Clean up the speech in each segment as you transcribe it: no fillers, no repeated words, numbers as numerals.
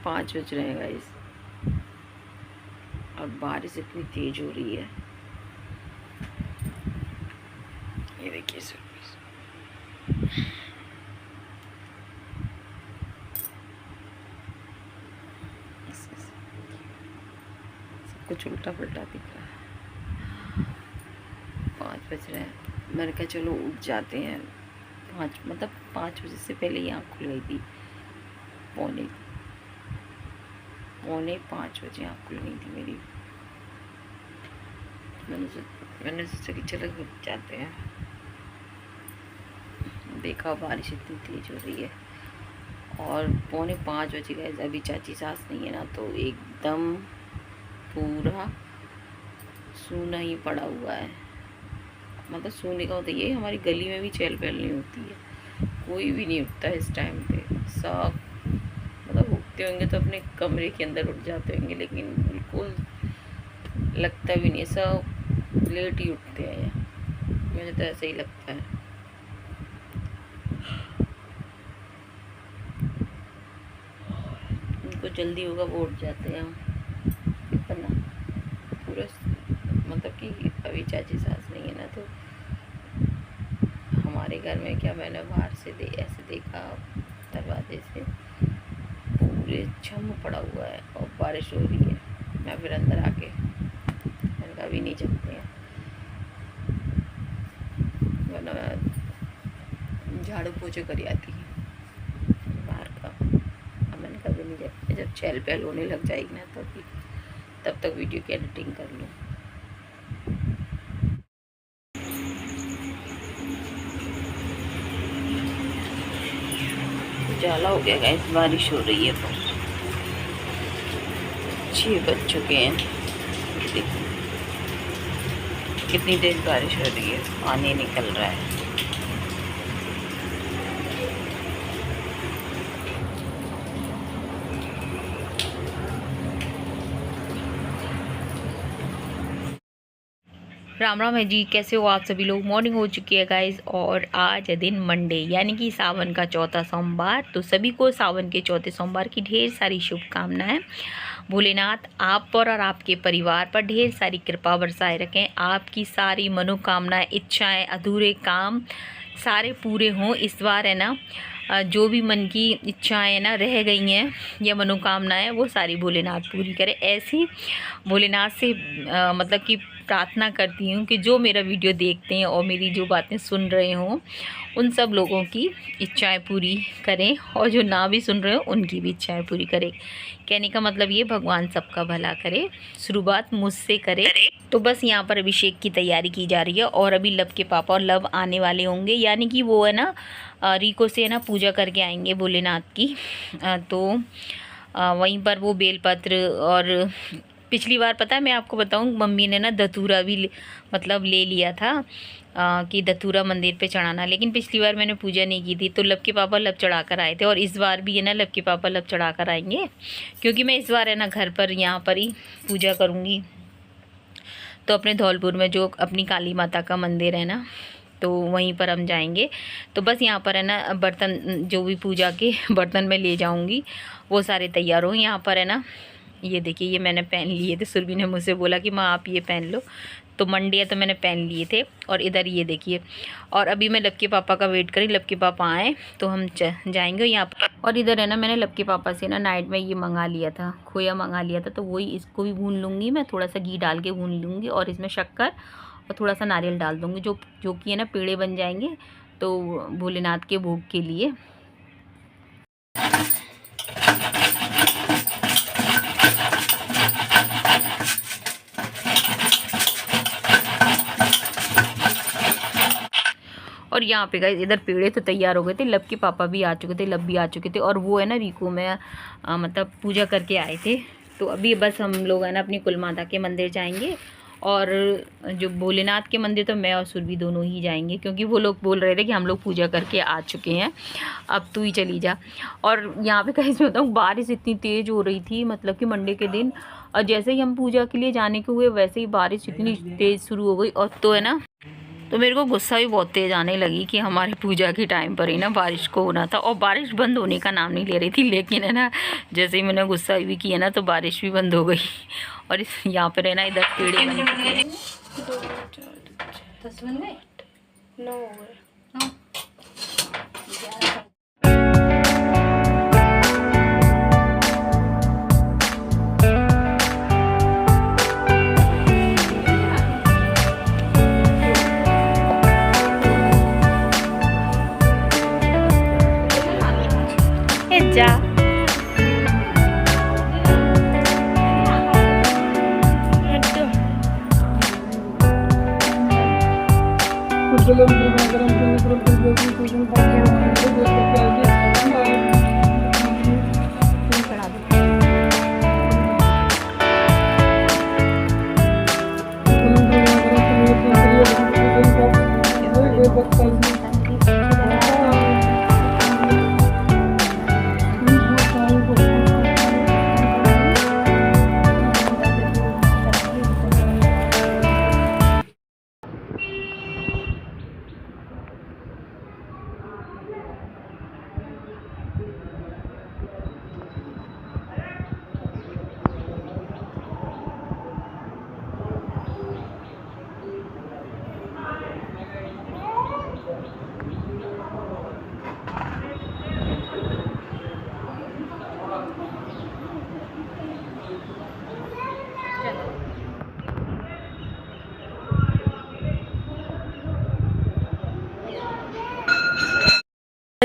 5 बज रहे हैं गाइस और बारिश इतनी तेज हो रही है। ये देखिए सर्विस सब कुछ उल्टा पुल्टा दिख रहा है। 5 बज रहे हैं। मैंने कहा चलो उठ जाते हैं। 5 बजे से पहले ही आँख खुल गई थी। पौने 5 बजे आँख खुल गई थी मेरी। मैंने सोचा कि चलो उठ जाते हैं। देखा बारिश इतनी तेज हो रही है और पौने 5 बजे गए। अभी चाची सास नहीं है ना, तो एकदम पूरा सूना ही पड़ा हुआ है। मतलब सोने का होता है, हमारी गली में भी चहल पहल नहीं होती है, कोई भी नहीं उठता इस टाइम पे। सब मतलब उठते होंगे तो अपने कमरे के अंदर उठ जाते होंगे, लेकिन बिल्कुल लगता भी नहीं है, सब लेट ही उठते हैं। मुझे तो ऐसा ही लगता है। उनको जल्दी होगा वो उठ जाते हैं, वरना पूरा मतलब कि अभी चाची सास नहीं है ना, तो हमारे घर में क्या, मैंने बाहर से ऐसे देखा दरवाजे से पूरे छम पड़ा हुआ है और बारिश हो रही है। मैं फिर अंदर आके मैंने कहा अभी नहीं चलते हैं, वरना मैं झाड़ू पोछे कर आती बाहर का। अब मैंने कहा अभी नहीं चलते, जब चहल पहल होने लग जाएगी ना तब तक वीडियो की एडिटिंग कर लूँ। उजाला हो गया गाइस, बारिश हो रही है तो 6 बज चुके हैं। देखिए कितनी तेज बारिश हो रही है, पानी निकल रहा है। राम राम है जी, कैसे हो आप सभी लोग। मॉर्निंग हो चुकी है गाइस और आज है दिन मंडे, यानी कि सावन का चौथा सोमवार। तो सभी को सावन के चौथे सोमवार की ढेर सारी शुभकामनाएं। भोलेनाथ आप पर और आपके परिवार पर ढेर सारी कृपा बरसाए रखें। आपकी सारी मनोकामनाएं, इच्छाएं, अधूरे काम सारे पूरे हों इस बार, है ना। जो भी मन की इच्छाएं ना रह गई हैं या मनोकामनाएं, वो सारी भोलेनाथ पूरी करे। ऐसी भोलेनाथ से मतलब कि प्रार्थना करती हूँ कि जो मेरा वीडियो देखते हैं और मेरी जो बातें सुन रहे हों, उन सब लोगों की इच्छाएं पूरी करें, और जो ना भी सुन रहे हो उनकी भी इच्छाएं पूरी करें। कहने का मतलब ये, भगवान सबका भला करे। शुरुआत मुझसे करे। तो बस यहाँ पर अभिषेक की तैयारी की जा रही है और अभी लव के पापा और लव आने वाले होंगे, यानी कि वो है ना रीको से है ना पूजा करके आएंगे भोलेनाथ की। तो वहीं पर वो बेलपत्र, और पिछली बार पता है मैं आपको बताऊं, मम्मी ने ना धतूरा भी मतलब ले लिया था कि धतूरा मंदिर पे चढ़ाना, लेकिन पिछली बार मैंने पूजा नहीं की थी। तो लब के पापा लब चढ़ा कर आए थे और इस बार भी है ना लब के पापा लब चढ़ा कर आएंगे, क्योंकि मैं इस बार है ना घर पर यहाँ पर ही पूजा करूँगी। तो अपने धौलपुर में जो अपनी काली माता का मंदिर है ना, तो वहीं पर हम जाएंगे। तो बस यहाँ पर है ना बर्तन, जो भी पूजा के बर्तन में ले जाऊँगी वो सारे तैयार हो। यहाँ पर है ना ये देखिए, ये मैंने पहन लिए थे। सुरभि ने मुझसे बोला कि माँ आप ये पहन लो, तो मंडे है तो मैंने पहन लिए थे। और इधर ये देखिए, और अभी मैं लब के पापा का वेट करी, लब के पापा आए तो हम जाएंगे यहाँ पर। और इधर है ना मैंने लब के पापा से ना नाइट में ये मंगा लिया था, खोया मंगा लिया था, तो वही इसको भी भून लूँगी मैं, थोड़ा सा घी डाल के भून लूँगी और इसमें शक्कर और थोड़ा सा नारियल डाल दूँगी, जो कि है ना पेड़े बन जाएंगे तो भोलेनाथ के भोग के लिए। और यहाँ पे गाइस इधर पेड़े तो तैयार हो गए थे, लब के पापा भी आ चुके थे, लब भी आ चुके थे, और वो है ना रीको में मतलब पूजा करके आए थे। तो अभी बस हम लोग है ना अपनी कुल माता के मंदिर जाएंगे, और जो भोलेनाथ के मंदिर तो मैं और सुरभि दोनों ही जाएंगे, क्योंकि वो लोग बोल रहे थे कि हम लोग पूजा करके आ चुके हैं, अब तू ही चली जा। और यहाँ पे कहीं से बताऊँ, बारिश इतनी तेज़ हो रही थी, मतलब कि मंडे के दिन, और जैसे ही हम पूजा के लिए जाने के हुए वैसे ही बारिश इतनी तेज़ शुरू हो गई। और तो है ना तो मेरे को गुस्सा भी बहुत तेज़ आने लगी कि हमारी पूजा के टाइम पर ही ना बारिश को होना था और बारिश बंद होने का नाम नहीं ले रही थी, लेकिन है ना जैसे ही मैंने गुस्सा भी किया ना तो बारिश भी बंद हो गई। और इस यहाँ पर है ना इधर पेड़े बन चुके हैं। 10 बन गए, 9 हो गए। जा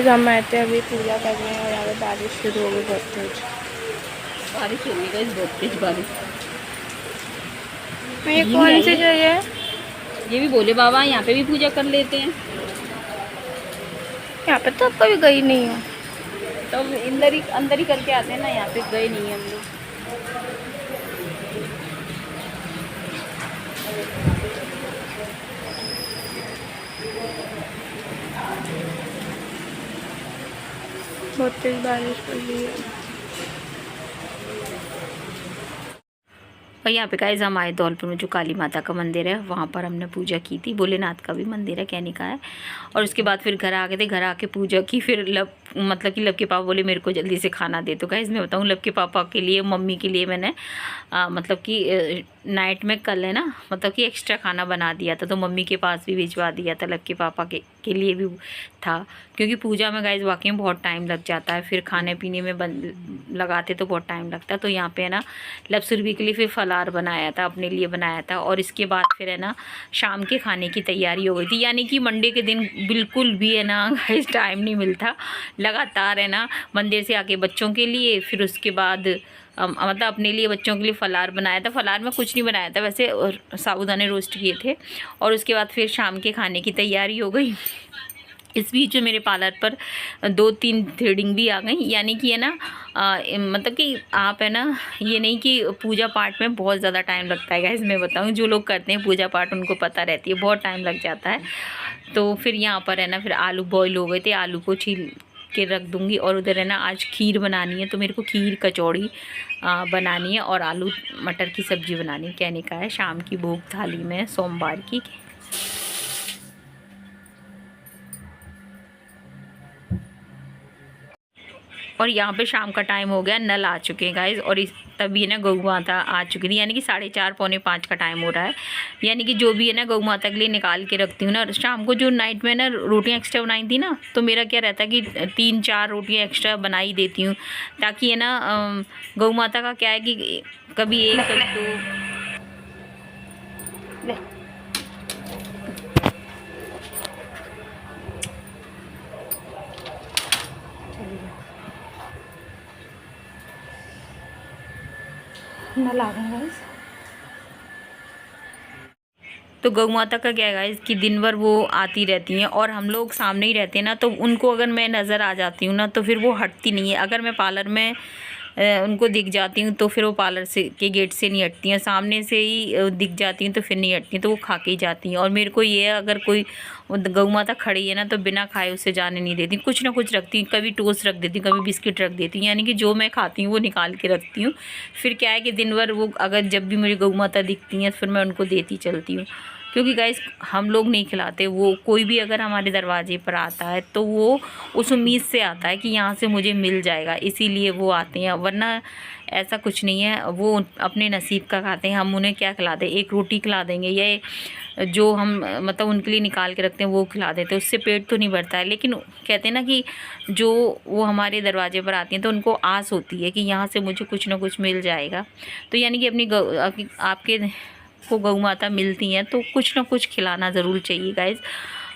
हम आए थे अभी पूजा करने और यहाँ पे बारिश शुरू हो गई बहुत तेज। बारिश हो गई बहुत तेज बारिश। ये कौन सी जगह है? ये भी बोले बाबा यहाँ पे भी पूजा कर लेते हैं। यहाँ पे तो कभी गई नहीं हूँ। तो अंदर ही करके आते हैं ना, यहाँ पे गए नहीं हम लोग। बहुत तेज बारिश पड़ रही है। और यहाँ पे गाइस हम आए धौलपुर में जो काली माता का मंदिर है वहाँ पर हमने पूजा की थी। भोलेनाथ का भी मंदिर है कहने का है। और उसके बाद फिर घर आ गए थे, घर आके पूजा की। फिर मतलब कि लब के पापा बोले मेरे को जल्दी से खाना दे। तो गाइस मैं बताऊँ लब के पापा के लिए मम्मी के लिए मैंने मतलब कि नाइट में कल है ना मतलब कि एक्स्ट्रा खाना बना दिया था, तो मम्मी के पास भी भिजवा दिया था। लब के पापा के लिए भी था, क्योंकि पूजा में गाइस वाकई में बहुत टाइम लग जाता है। फिर खाने पीने में लगाते तो बहुत टाइम लगता है। तो यहाँ पे है ना लब सुरभि के लिए फिर फलार बनाया था, अपने लिए बनाया था। और इसके बाद फिर है ना शाम के खाने की तैयारी हो गई थी। यानी कि मंडे के दिन बिल्कुल भी है ना गाइस टाइम नहीं मिलता। लगातार है ना मंदिर से आके बच्चों के लिए, फिर उसके बाद मतलब अपने लिए बच्चों के लिए फलार बनाया था। फलार में कुछ नहीं बनाया था वैसे, और साबूदाने रोस्ट किए थे। और उसके बाद फिर शाम के खाने की तैयारी हो गई। इस बीच मेरे पार्लर पर 2-3 थ्रेडिंग भी आ गई। यानी कि है ना मतलब कि आप है ना ये नहीं कि पूजा पाठ में बहुत ज़्यादा टाइम लगता है गाइस। मैं बताऊँ जो लोग करते हैं पूजा पाठ उनको पता रहती है बहुत टाइम लग जाता है। तो फिर यहाँ पर है ना फिर आलू बॉईल हो गए थे, आलू को छील के रख दूँगी। और उधर है ना आज खीर बनानी है, तो मेरे को खीर कचौड़ी बनानी है और आलू मटर की सब्ज़ी बनानी है कहने का है। शाम की भोग थाली में सोमवार की। और यहाँ पे शाम का टाइम हो गया, नल आ चुके हैं गाइस। और तभी ना गौ माता आ चुकी थी, यानी कि 4:30 पौने 5 का टाइम हो रहा है। यानी कि जो भी है ना गौ माता के लिए निकाल के रखती हूँ ना। शाम को जो नाइट में ना रोटियाँ एक्स्ट्रा बनाई थी ना, तो मेरा क्या रहता है कि 3-4 रोटियाँ एक्स्ट्रा बना ही देती हूँ, ताकि है ना गौ माता का क्या है कि कभी 1 कभी 2 नल आ गए गाइस। तो गौ माता का क्या है गाइस कि दिन भर वो आती रहती हैं और हम लोग सामने ही रहते हैं ना, तो उनको अगर मैं नज़र आ जाती हूँ ना तो फिर वो हटती नहीं है। अगर मैं पार्लर में उनको दिख जाती हूँ तो फिर वो पार्लर से के गेट से नहीं हटती हैं, सामने से ही दिख जाती हैं तो फिर नहीं हटती हैं, तो वो खा के ही जाती हैं। और मेरे को ये है अगर कोई गौ माता खड़ी है ना तो बिना खाए उसे जाने नहीं देती, कुछ ना कुछ रखती हूँ। कभी टोस्ट रख देती हूँ, कभी बिस्किट रख देती हूँ, यानी कि जो मैं खाती हूँ वो निकाल के रखती हूँ। फिर क्या है कि दिन भर वो अगर जब भी मुझे गौ माता दिखती हैं फिर मैं उनको देती चलती हूँ। क्योंकि गाइस हम लोग नहीं खिलाते, वो कोई भी अगर हमारे दरवाजे पर आता है तो वो उस उम्मीद से आता है कि यहाँ से मुझे मिल जाएगा, इसीलिए वो आते हैं, वरना ऐसा कुछ नहीं है। वो अपने नसीब का खाते हैं। हम उन्हें क्या खिला दें, एक रोटी खिला देंगे, या जो हम मतलब उनके लिए निकाल के रखते हैं वो खिला देते हैं, उससे पेट तो नहीं भरता है। लेकिन कहते हैं ना कि जो वो हमारे दरवाजे पर आती हैं तो उनको आस होती है कि यहाँ से मुझे कुछ ना कुछ मिल जाएगा। तो यानी कि आपके को गौ माता मिलती हैं तो कुछ ना कुछ खिलाना ज़रूर चाहिए गाइस।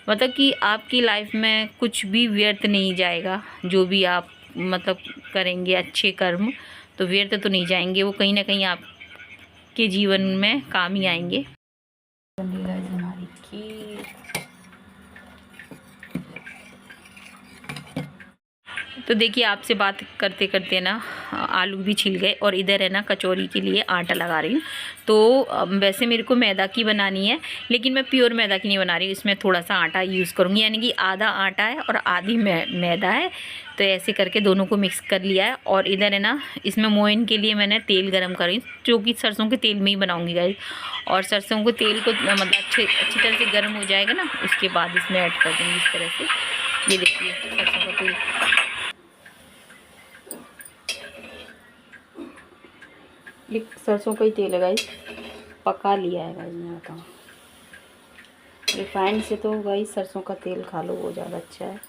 मतलब कि आपकी लाइफ में कुछ भी व्यर्थ नहीं जाएगा, जो भी आप मतलब करेंगे अच्छे कर्म तो व्यर्थ तो नहीं जाएंगे, वो कहीं ना कहीं आपके जीवन में काम ही आएंगे। हमारी खीर, तो देखिए आपसे बात करते करते ना आलू भी छिल गए और इधर है ना कचौरी के लिए आटा लगा रही हूँ। तो वैसे मेरे को मैदा की बनानी है, लेकिन मैं प्योर मैदा की नहीं बना रही हूँ, इसमें थोड़ा सा आटा यूज़ करूँगी, यानी कि आधा आटा है और आधी मैदा है। तो ऐसे करके दोनों को मिक्स कर लिया है। और इधर है ना इसमें मोइन के लिए मैंने तेल गरम करी, जो कि सरसों के तेल में ही बनाऊँगी गाइस। और सरसों के तेल को मतलब अच्छी तरह से गर्म हो जाएगा ना, उसके बाद इसमें ऐड कर दूँगी इस तरह से। ये देखिए सरसों का तेल, ये सरसों का ही तेल है गाइस, पका लिया है गाइस। मैं बताऊँ रिफाइंड से तो गाइस सरसों का तेल खा लो, वो ज़्यादा अच्छा है।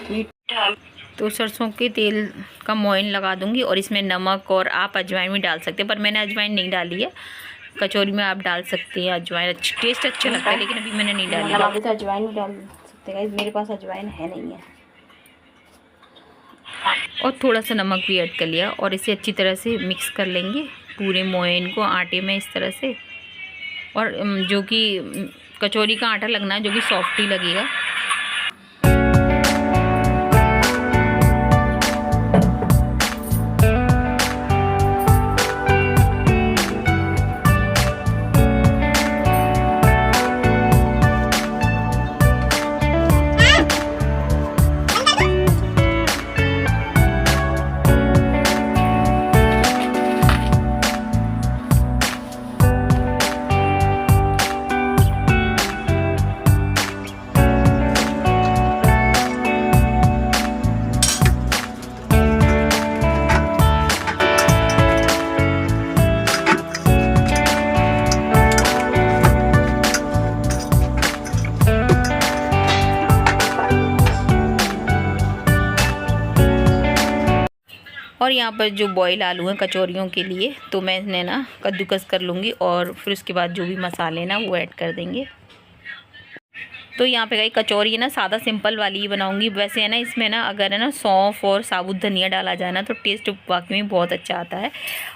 देखिए तो सरसों के तेल का मोइन लगा दूंगी और इसमें नमक और आप अजवाइन भी डाल सकते हैं, पर मैंने अजवाइन नहीं डाली है। कचौरी में आप डाल सकते हैं अजवाइन, टेस्ट अच्छा लगता है, लेकिन अभी मैंने नहीं डाली। तो अजवाइन भी डाल सकते हैं, मेरे पास अजवाइन है नहीं है। और थोड़ा सा नमक भी ऐड कर लिया और इसे अच्छी तरह से मिक्स कर लेंगे पूरे मोइन को आटे में इस तरह से। और जो कि कचौरी का आटा लगना है, जो कि सॉफ्ट ही लगेगा। और यहाँ पर जो बॉयल आलू हैं कचौरियों के लिए, तो मैं इन्हें ना कद्दूकस कर लूँगी और फिर उसके बाद जो भी मसाले ना वो ऐड कर देंगे। तो यहाँ पे गई कचौरी है ना सादा सिंपल वाली ही बनाऊंगी। वैसे है ना इसमें ना अगर है ना सौंफ और साबुत धनिया डाला जाए ना तो टेस्ट वाकई में बहुत अच्छा आता है,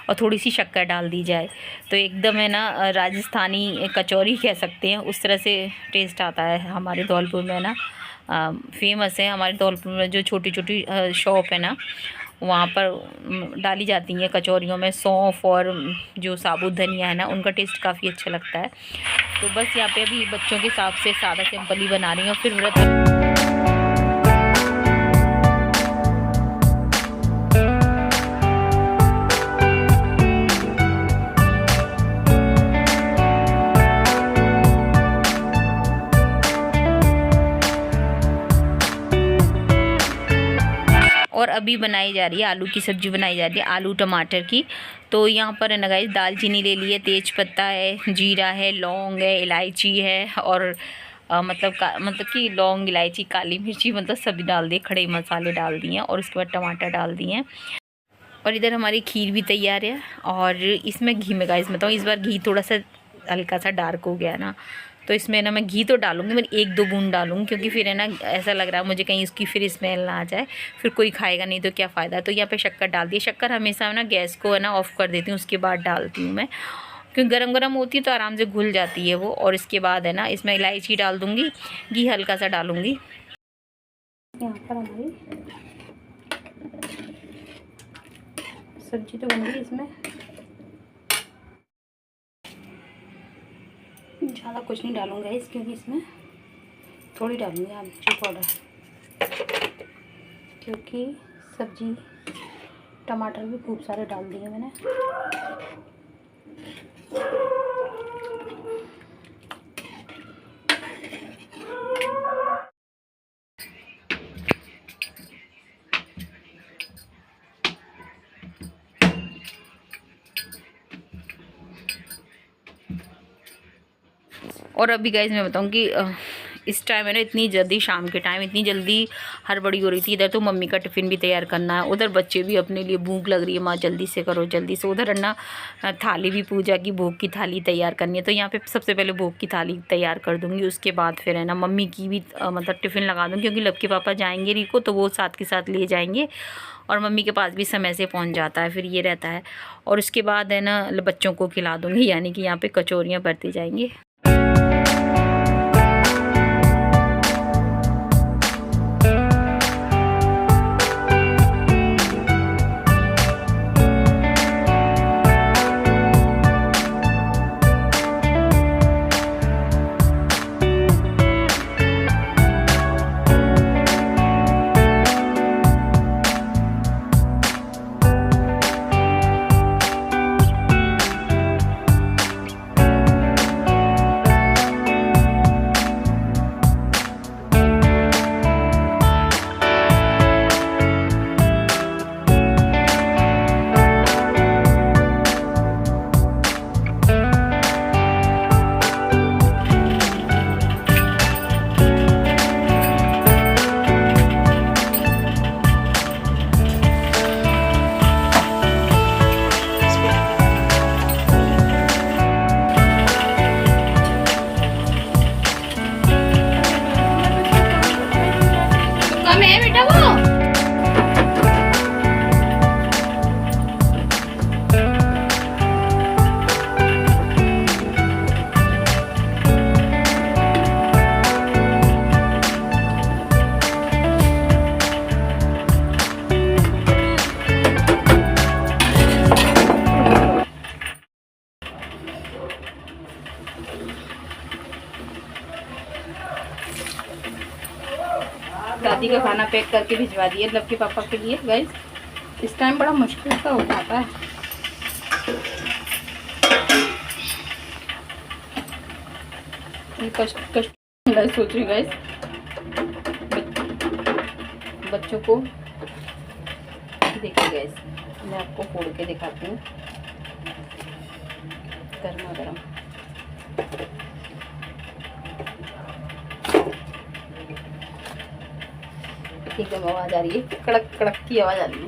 और थोड़ी सी शक्कर डाल दी जाए तो एकदम है ना राजस्थानी कचौरी कह सकते हैं, उस तरह से टेस्ट आता है। हमारे धौलपुर में ना फेमस है, हमारे धौलपुर में जो छोटी छोटी शॉप है ना वहाँ पर डाली जाती हैं कचौरियों में सौंफ और जो साबुत धनिया है ना, उनका टेस्ट काफ़ी अच्छा लगता है। तो बस यहाँ पे अभी बच्चों के हिसाब से सादा सिंपल ही बना रही हूँ। फिर व्रत और अभी बनाई जा रही है आलू की सब्ज़ी बनाई जा रही है, आलू टमाटर की। तो यहाँ पर है ना गाइस दालचीनी ले ली है, तेज पत्ता है, जीरा है, लौंग है, इलायची है और मतलब कि लौंग, इलायची, काली मिर्ची मतलब सभी डाल दिए, खड़े मसाले डाल दिए और उसके बाद टमाटर डाल दिए। और इधर हमारी खीर भी तैयार है और इसमें घी में गाइस बताऊँ, इस बार घी थोड़ा सा हल्का सा डार्क हो गया ना, तो इसमें ना मैं घी तो डालूंगी, मैं 1-2 बूंद डालूंगी, क्योंकि फिर है ना ऐसा लग रहा है मुझे कहीं उसकी फिर स्मेल ना आ जाए, फिर कोई खाएगा नहीं तो क्या फ़ायदा। तो यहाँ पे शक्कर डाल दी। शक्कर हमेशा ना गैस को है ना ऑफ़ कर देती हूँ, उसके बाद डालती हूँ मैं, क्योंकि गरम गरम होती है तो आराम से घुल जाती है वो। और इसके बाद है ना इसमें इलायची डाल दूँगी, घी हल्का सा डालूँगी। यहाँ पर हमारी सब्जी तो बन गई, इसमें ज़्यादा कुछ नहीं डालूँगा इस, क्योंकि इसमें थोड़ी डालूँगी आमचूर पाउडर, क्योंकि सब्ज़ी टमाटर भी खूब सारे डाल दिए मैंने। और अभी गाइस मैं बताऊँ कि इस टाइम है ना, इतनी जल्दी शाम के टाइम इतनी जल्दी हड़बड़ी हो रही थी। इधर तो मम्मी का टिफ़िन भी तैयार करना है, उधर बच्चे भी अपने लिए भूख लग रही है, माँ जल्दी से करो जल्दी से। उधर है ना थाली भी, पूजा की भोग की थाली तैयार करनी है, तो यहाँ पे सबसे पहले भोग की थाली तैयार कर दूँगी। उसके बाद फिर है ना मम्मी की भी मतलब टिफ़िन लगा दूँगी, क्योंकि लब के पापा जाएंगे रिको तो वो साथ के साथ ले जाएंगे और मम्मी के पास भी समय से पहुँच जाता है, फिर ये रहता है। और उसके बाद है ना बच्चों को खिला दूँगी, यानी कि यहाँ पर कचौरियाँ बरती जाएंगी। दादी का खाना पैक करके भिजवा दिए लब के पापा के लिए। गाइस इस टाइम बड़ा मुश्किल का हो जाता है। ये कष्ट सोच रही गाइस, बच्चों को देखिए गाइस, मैं आपको फोड़ के दिखाती हूँ गर्मा गर्म। एकदम आवाज आ रही है, कड़क कड़क की आवाज आ रही है।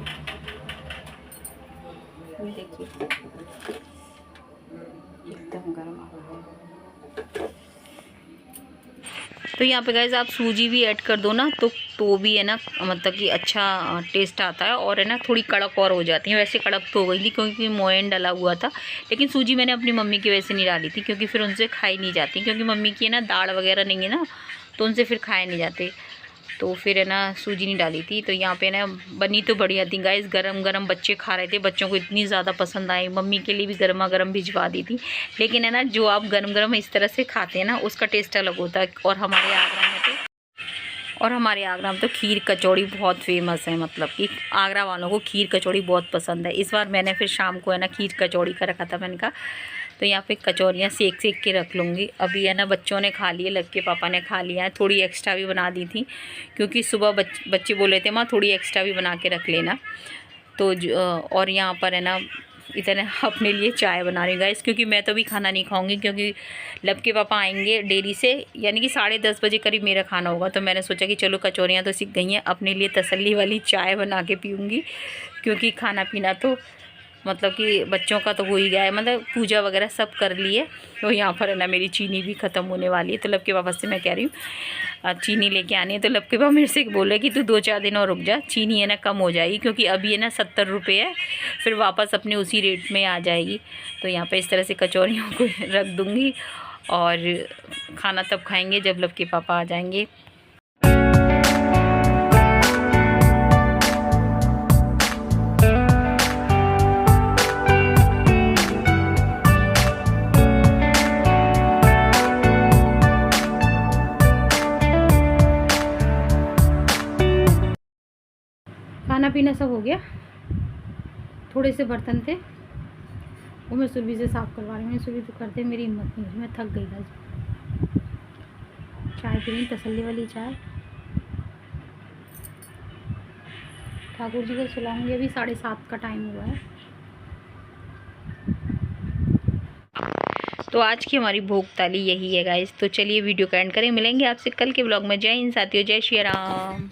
देखिए एकदम गर्म आ रहा है। तो यहाँ पे गाइस आप सूजी भी ऐड कर दो ना तो भी है ना मतलब कि अच्छा टेस्ट आता है, और है ना थोड़ी कड़क और हो जाती है। वैसे कड़क तो हो गई थी क्योंकि मोयन डला हुआ था, लेकिन सूजी मैंने अपनी मम्मी की वजह से नहीं डाली थी, क्योंकि फिर उनसे खाई नहीं जाती, क्योंकि मम्मी की है ना दाढ़ वगैरह नहीं है ना, तो उनसे फिर खाए नहीं जाते, तो फिर है ना सूजी नहीं डाली थी। तो यहाँ पे ना बनी तो बढ़िया थी गाइस, गरम गरम बच्चे खा रहे थे, बच्चों को इतनी ज़्यादा पसंद आई। मम्मी के लिए भी गर्मा गर्म भिजवा दी थी। लेकिन है ना जो आप गरम गरम इस तरह से खाते हैं ना, उसका टेस्ट अलग होता है। और हमारे आगरा में तो खीर कचौड़ी बहुत फेमस है, मतलब कि आगरा वालों को खीर कचौड़ी बहुत पसंद है। इस बार मैंने फिर शाम को है ना खीर कचौड़ी का रखा था, मैंने कहा तो यहाँ पे कचौरियाँ सेक के रख लूँगी। अभी है ना बच्चों ने खा लिए, लग के पापा ने खा लिया है, थोड़ी एक्स्ट्रा भी बना दी थी, क्योंकि सुबह बच्चे बोले थे माँ थोड़ी एक्स्ट्रा भी बना के रख लेना। तो और यहाँ पर है ना इतने अपने लिए चाय बना रही हूँ गाइस, क्योंकि मैं तो भी खाना नहीं खाऊंगी, क्योंकि लब के पापा आएंगे डेरी से, यानी कि 10:30 बजे करीब मेरा खाना होगा। तो मैंने सोचा कि चलो कचौरियाँ तो सीख गई हैं, अपने लिए तसल्ली वाली चाय बना के पीऊँगी, क्योंकि खाना पीना तो मतलब कि बच्चों का तो हो ही गया है, मतलब पूजा वगैरह सब कर लिए। तो यहाँ पर है ना मेरी चीनी भी ख़त्म होने वाली है, तो लब के पापा से मैं कह रही हूँ चीनी लेके आनी है। तो लब के पापा मेरे से बोल रहे कि तू 2-4 दिन और रुक जा, चीनी है ना कम हो जाएगी, क्योंकि अभी है ना 70 रुपये है, फिर वापस अपने उसी रेट में आ जाएगी। तो यहाँ पर इस तरह से कचौरियों को रख दूँगी, और खाना तब खाएँगे जब लब के पापा आ जाएँगे। खाना पीना सब हो गया, थोड़े से बर्तन थे वो मैं सुरभि से साफ़ करवा रही हूँ। सुरभि तो करते मेरी हिम्मत नहीं, मैं थक गई गाइस। चाय पी रही, तसल्ली वाली चाय। ठाकुर जी को सुलाऊंगी, अभी 7:30 का टाइम हुआ है। तो आज की हमारी भोग ताली यही है गाइस। तो चलिए वीडियो का एंड करें, मिलेंगे आपसे कल के ब्लॉग में। जय हिंद साथियों, जय श्री राम।